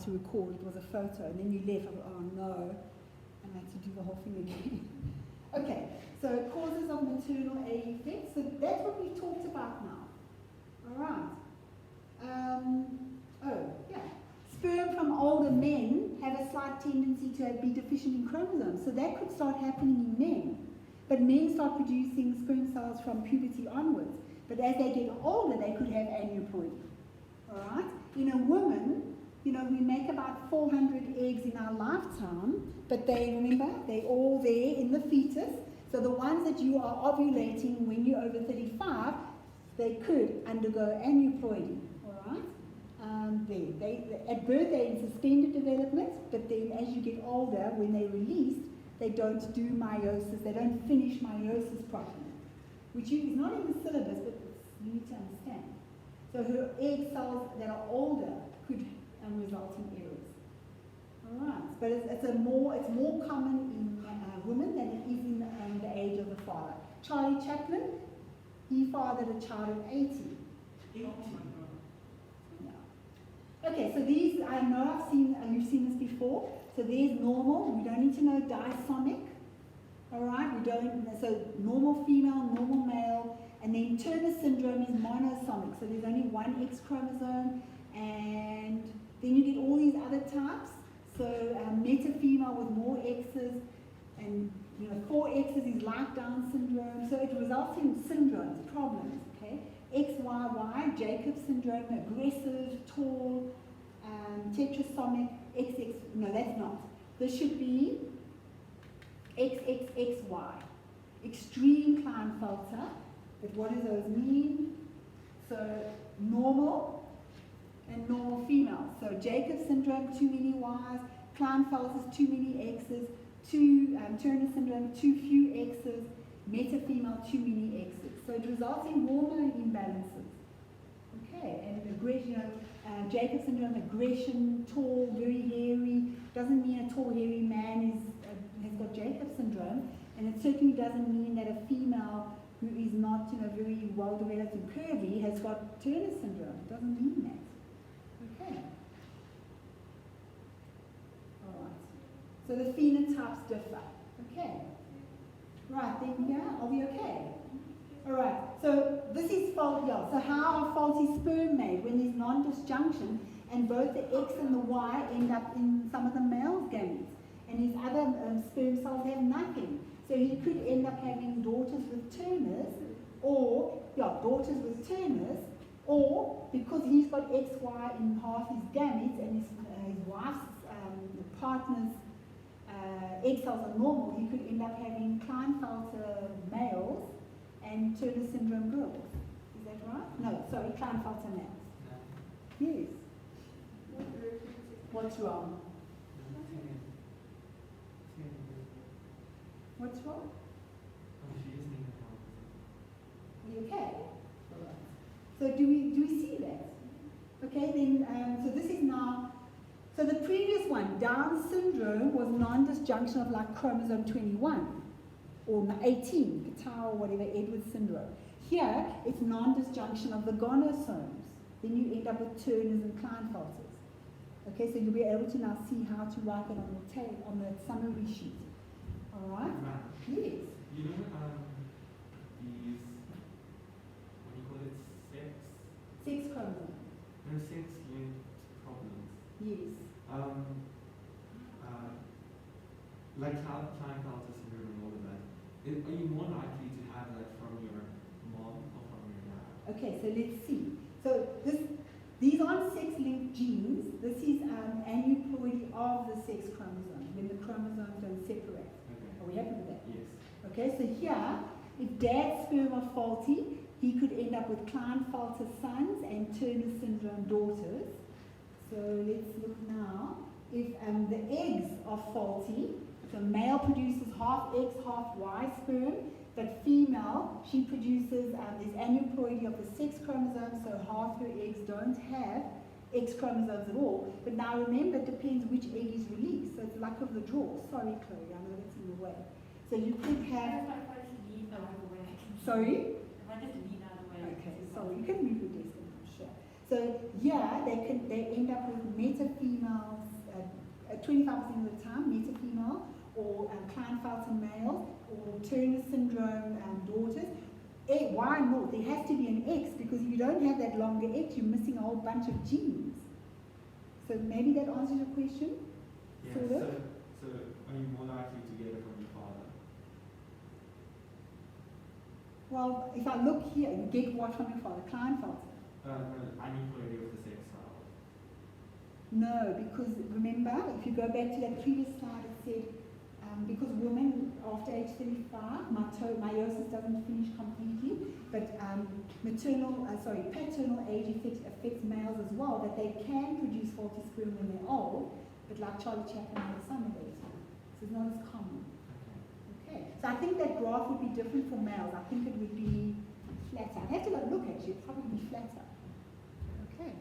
to record. It was a photo, and then you left. I thought, oh no, and I had to do the whole thing again. Okay, so causes of maternal egg effects. So that's what we talked about now. All right. Oh, yeah. Sperm from older men have a slight tendency to be deficient in chromosomes. So that could start happening in men. But men start producing sperm cells from puberty onwards. But as they get older, they could have aneuploidy. All right? In a woman, we make about 400 eggs in our lifetime, but remember, they're all there in the fetus. So the ones that you are ovulating when you're over 35, they could undergo aneuploidy. All right? At birth, they're in suspended development, but then as you get older, when they're released, they don't do meiosis, they don't finish meiosis properly, which is not in the syllabus, but you need to understand. So her egg cells that are older could result in errors. All right, but it's more common in women than it is in the age of the father. Charlie Chaplin, he fathered a child at 80. 80. Okay, so these, I know you've seen this before. So there's normal, we don't need to know disonic. All right, so normal female, normal male, and then Turner syndrome is monosomic. So there's only one X chromosome, and then you get all these other types. So metafemale with more X's, and 4 X's is like Down syndrome. So it results in syndromes, problems, okay? XYY, Jacob syndrome, aggressive, tall, tetrasomic, XX, no that's not. This should be XXXY, extreme Klinefelter, but what does those mean? So normal and normal female. So Jacob syndrome, too many Y's, Klinefelter's too many X's, Turner syndrome, too few X's, metafemale, too many X's. So it results in hormone imbalances. Okay, and aggression, Jacob syndrome, aggression, tall, very hairy, doesn't mean a tall, hairy man has got Jacob syndrome, and it certainly doesn't mean that a female who is not very well developed and curvy has got Turner syndrome. It doesn't mean that. Okay. All right. So the phenotypes differ. Okay. Right, then are we okay? All right, so this is faulty. So how are faulty sperm made? When there's non-disjunction and both the X and the Y end up in some of the male's gametes, and his other sperm cells have nothing. So he could end up having daughters with Turners, or because he's got XY in half his gametes and his wife's partner's egg cells are normal, he could end up having Klinefelter males and Turner syndrome girls. Is that right? No, sorry, Klinefelter males. Yes. What's wrong? What's wrong? Are you okay? All right. So do we see that? Okay, then, so this is now, so the previous one, Down syndrome, was non-disjunction of like chromosome 21 or 18, Patau or whatever, Edwards syndrome. Here, it's non-disjunction of the gonosomes. Then you end up with Turners and Klinefelters. Okay, so you'll be able to now see how to write that on the summary sheet. All right? Yes. You know, these, what do you call it, sex chromosomes. No, sex-linked problems. Yes. Like Klinefelter syndrome and all of that. Are you more likely to have that from your mom or from your dad? Okay, so let's see. So these aren't sex-linked genes. This is aneuploidy of the sex chromosomes, when the chromosomes don't separate. Okay. Are we happy with that? Yes. Okay, so here, if dad's sperm are faulty, he could end up with Klinefelter sons and Turner syndrome daughters. So let's look now. If the eggs are faulty, so male produces half X, half Y sperm, but female, she produces this aneuploidy of the sex chromosome, so half her eggs don't have X chromosomes at all. But now remember, it depends which egg is released, so it's luck of the draw. Sorry, Chloe, I know that's in the way. So you could have... Sorry? Okay, sorry, you can move your desk, I'm sure. So yeah, they end up with metafemales or Klinefelter males, or Turner syndrome daughters. Why not? There has to be an X, because if you don't have that longer X, you're missing a whole bunch of genes. So maybe that answers your question? Yeah, Sort of? so are you more likely to get it from your father? Well, if I look here, you get what from your father? Klinefelter? Aneuploidy of the sex cell. No, because remember, if you go back to that previous slide, it said because women after age 35, meiosis doesn't finish completely, but paternal age affects males as well, that they can produce faulty sperm when they're old, but like Charlie Chaplin had a son at 80. So it's not as common. Okay. So I think that graph would be different for males. I think it would be flatter. I'd have to look at you, it'd probably be flatter. Okay.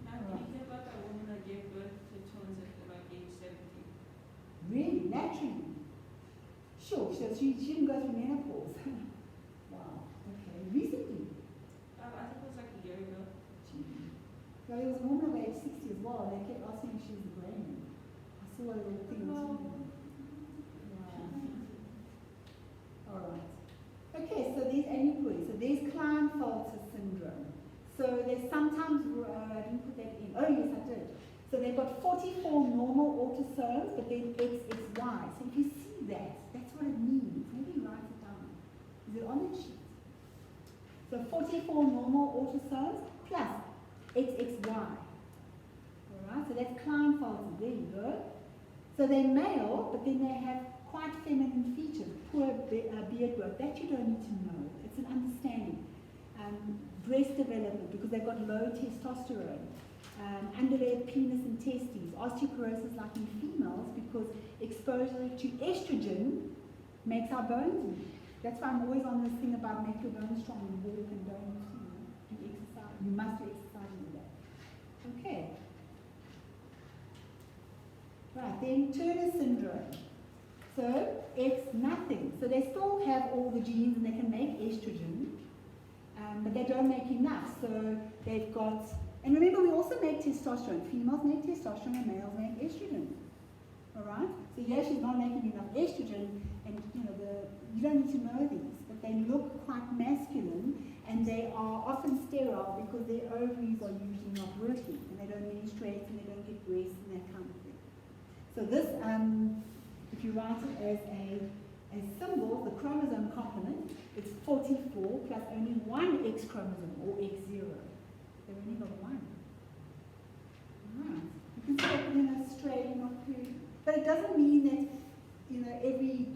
Now, can you tell about that woman that gave birth to twins at about age 70? Really? Naturally? Sure, so she didn't go through menopause. Wow, okay. Recently? I think it was like a year ago. Gee. Well, there was a woman of age 60 as well, and they kept asking if she was a granny. I saw a little thing. No. Wow. Alright. Okay, so there's aneuploidy. So there's Klinefelter syndrome. So there's sometimes, I didn't put that in. Oh yes, I did. So they've got 44 normal autosomes, but then XXY. So if you see that, that's what it means. Maybe write it down. Is it on the sheet? So 44 normal autosomes plus XXY. Alright, so that's Klinefelter. There you go. So they're male, but then they have quite feminine features, poor beard growth. That you don't need to know. It's an understanding. Breast development, because they've got low testosterone. Underlayer penis and testes. Osteoporosis like in females, because exposure to estrogen makes our bones weak. That's why I'm always on this thing about make your bones strong and walk and don't do exercise. You must do exercise and do that. Okay. Right, then Turner syndrome. So it's nothing. So they still have all the genes and they can make estrogen, but they don't make enough. So they've got, and remember we also make testosterone. Females make testosterone and males make estrogen. Alright? So yeah, she's not making enough estrogen, and you don't need to know these, but they look quite masculine, and they are often sterile because their ovaries are usually not working, and they don't menstruate, and they don't get breasts and that kind of thing. So this, if you write it as a symbol, the chromosome complement, it's 44 plus only one X chromosome, or X0. They've only got one. Alright. You can see that straight, not curvy. But it doesn't mean that, every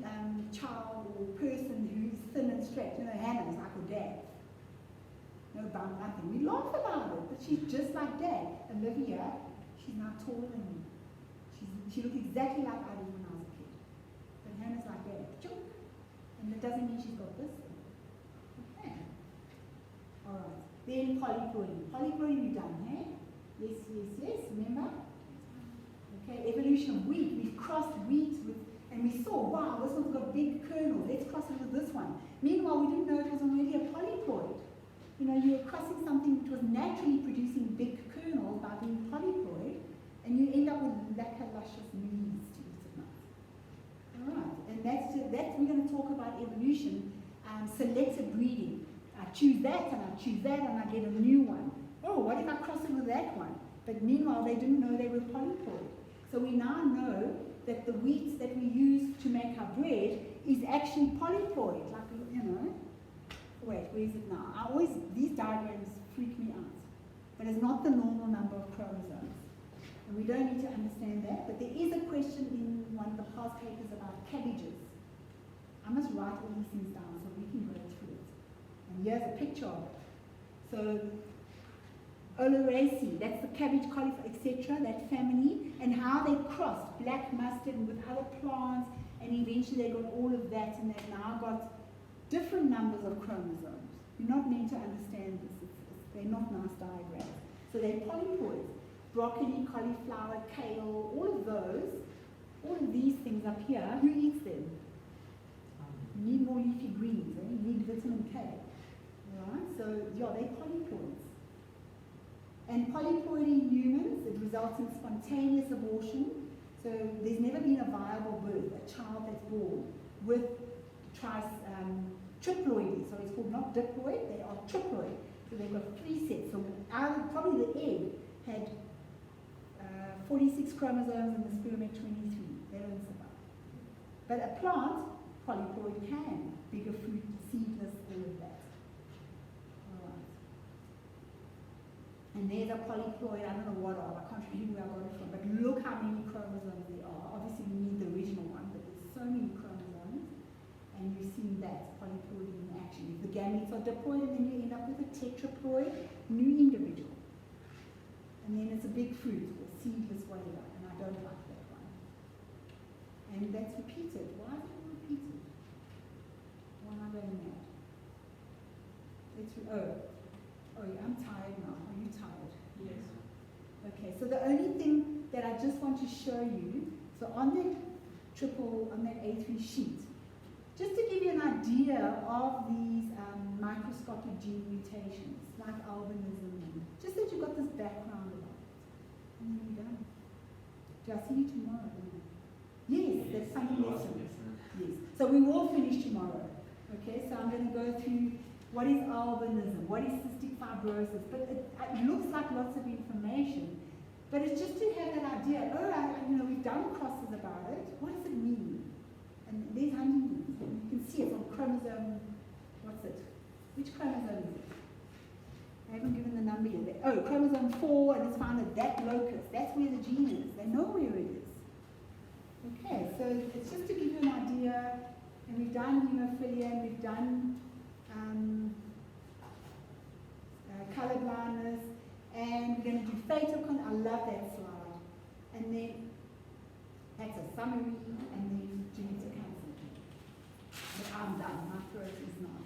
child or person who's thin and straight, Hannah's like her dad. No bump, nothing. We laugh about it, but she's just like dad. Olivia, she's now taller than me. She looked exactly like I did when I was a kid. But Hannah's like dad. And it doesn't mean she's got this thing. Okay. Alright. Then polyploidy. Polyploidy we've done, hey? Yes, remember? Okay, evolution of wheat. We've crossed wheat with, and we saw, wow, this one's got big kernels. Let's cross it with this one. Meanwhile, we didn't know it was already a polyploid. You were crossing something that was naturally producing big kernels by being polyploid, and you end up with lacquer-luscious meats to eat at night. Alright, and that's we're going to talk about evolution, selective breeding. I choose that, and I choose that, and I get a new one. Oh, what if I cross it with that one? But meanwhile, they didn't know they were polyploid. So we now know that the wheat that we use to make our bread is actually polyploid. Like, Wait, where is it now? These diagrams freak me out. But it's not the normal number of chromosomes. And we don't need to understand that. But there is a question in one of the past papers about cabbages. I must write all these things down so we can go through it. And here's a picture of it. So Oleracea, that's the cabbage, cauliflower, etc., that family, and how they crossed black mustard with other plants, and eventually they got all of that, and they've now got different numbers of chromosomes. You're not meant to understand this. They're not nice diagrams. So they're polyploids. Broccoli, cauliflower, kale, all of these things up here, who eats them? You need more leafy greens, you need vitamin K. Alright, so yeah, they're polyploids. And polyploidy in humans, it results in spontaneous abortion. So there's never been a viable birth, a child that's born with triploidy. So it's called not diploid, they are triploid. So they've got 3 sets. So probably the egg had 46 chromosomes and the sperm had 23. They don't survive. But a plant, polyploid, can. Bigger fruit, seedless, all of that. Alright. And there's a polyploid, I don't know what of, I can't remember where I got it from, but look how many chromosomes there are. Obviously we need the original one, but there's so many chromosomes. And you've seen that polyploid in action. If the gametes are diploid, then you end up with a tetraploid, new individual. And then it's a big fruit, or seedless, whatever, and I don't like that one. And that's repeated. Why is it all repeated? Why am I going mad? Oh yeah, I'm tired now. Are you tired? Yes. Okay, so the only thing that I just want to show you, so on that A3 sheet, just to give you an idea of these microscopic gene mutations, like albinism, just that you've got this background about it. And then we're done. Do I see you tomorrow? Yes, that's something else. Yes. So we will finish tomorrow. Okay, so I'm going to go through what is albinism, what is cystic fibrosis, but it looks like lots of information, but it's just to have that idea, we've done crosses about it, what does it mean? And there's Huntington's, and you can see it on chromosome, what's it? Which chromosome is it? I haven't given the number yet. Oh, chromosome 4, and it's found at that locus. That's where the gene is. They know where it is. Okay, so it's just to give you an idea, and we've done hemophilia, and we've done color blindness, and we're going to do fatal I love that slide. And then that's a summary, and then genetic cancer. But I'm done, my throat is not.